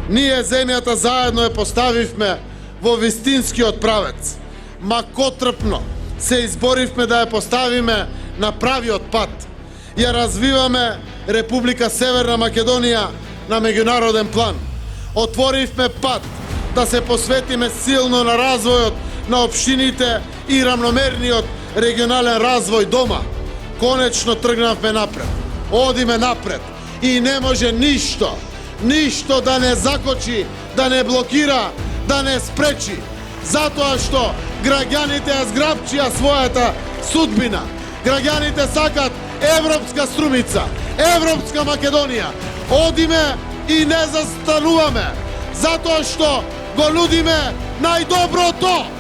Ние земјата заедно ја поставивме во вистинскиот правец. Макотрпно се изборивме да ја поставиме на правиот пат. Ја развиваме Република Северна Македонија на меѓународен план. Отворивме пат да се посветиме силно на развојот на општините и рамномерниот регионален развој дома. Конечно тргнавме напред. Одиме напред и не може ништо да не закочи, да не блокира, да не спречи. Затоа што граѓаните ја зграбчија својата судбина. Граѓаните сакат европска струмица, европска Македонија. Одиме и не застануваме, затоа што го нудиме најдоброто.